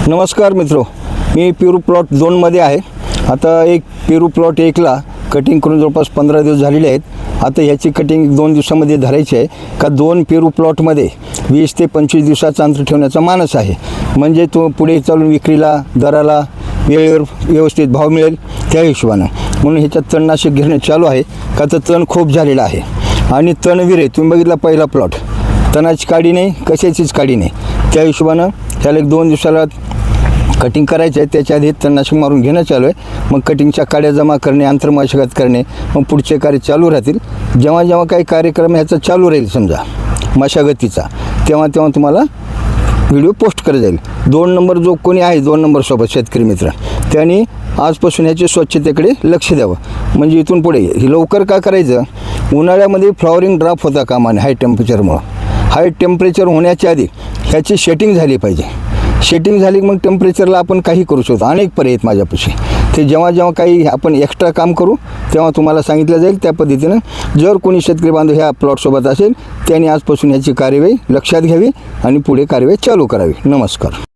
नमस्कार मित्रो, मी पेरू प्लॉट 2मध्ये आहे। आता एक पेरू प्लॉट 1ला कटिंग करून जवळपास 15 दिवस झालेले आहेत। आता ह्याची कटिंग 2 दिवसामध्ये धरायची आहे का 2 पेरू प्लॉटमध्ये 20 ते 25 दिवसाचा अंतर ठेवण्याचा मानस आहे। म्हणजे तो पुढे चालून विक्रीला दराला वेळेवर व्यवस्थित भाव मिळेल त्या हिशोबानं। म्हणून ह्याच्यात तणनाशक घेणे चालू आहे का तर तण खूप झालेलं आहे आणि तणविरे तुम्ही बघितला पहिला प्लॉट, तणाची काडी नाही, कशाचीच काडी नाही। त्या हिशोबानं त्याला 1-2 दिवसाला कटिंग करायचं आहे, त्याच्या आधी तणनाशक मारून घेणं चालू आहे। मग कटिंगच्या काड्या जमा करणे, आंतरमशागत करणे, मग पुढचे कार्य चालू राहतील। जेव्हा जेव्हा काही कार्यक्रम ह्याचा चालू राहील समजा मशागतीचा, तेव्हा तेव्हा तुम्हाला व्हिडिओ पोस्ट करत जाईल। 2 नंबर जो कोणी आहे 2 नंबरसोबत शेतकरी मित्र, त्यांनी आजपासून ह्याची स्वच्छतेकडे लक्ष द्यावं। म्हणजे इथून पुढे हे लवकर का करायचं, उन्हाळ्यामध्ये फ्लॉवरिंग ड्रॉप होता कामा नये हाय टेम्परेचरमुळं। हाय टेम्परेचर होण्याच्या आधी ह्याची शेटिंग झाली पाहिजे। शेटिंग झाली मग टेम्परेचरला आपण काही करू शकतो, अनेक पर्याय आहेत माझ्यापाशी। ते जेव्हा जेव्हा काही आपण एक्स्ट्रा काम करू तेव्हा तुम्हाला सांगितलं जाईल। त्या पद्धतीनं जर कोणी शेतकरी बांधव ह्या प्लॉटसोबत असेल त्यांनी आजपासून ह्याची कार्यवाही लक्षात घ्यावी आणि पुढे कार्यवाही चालू करावी। नमस्कार।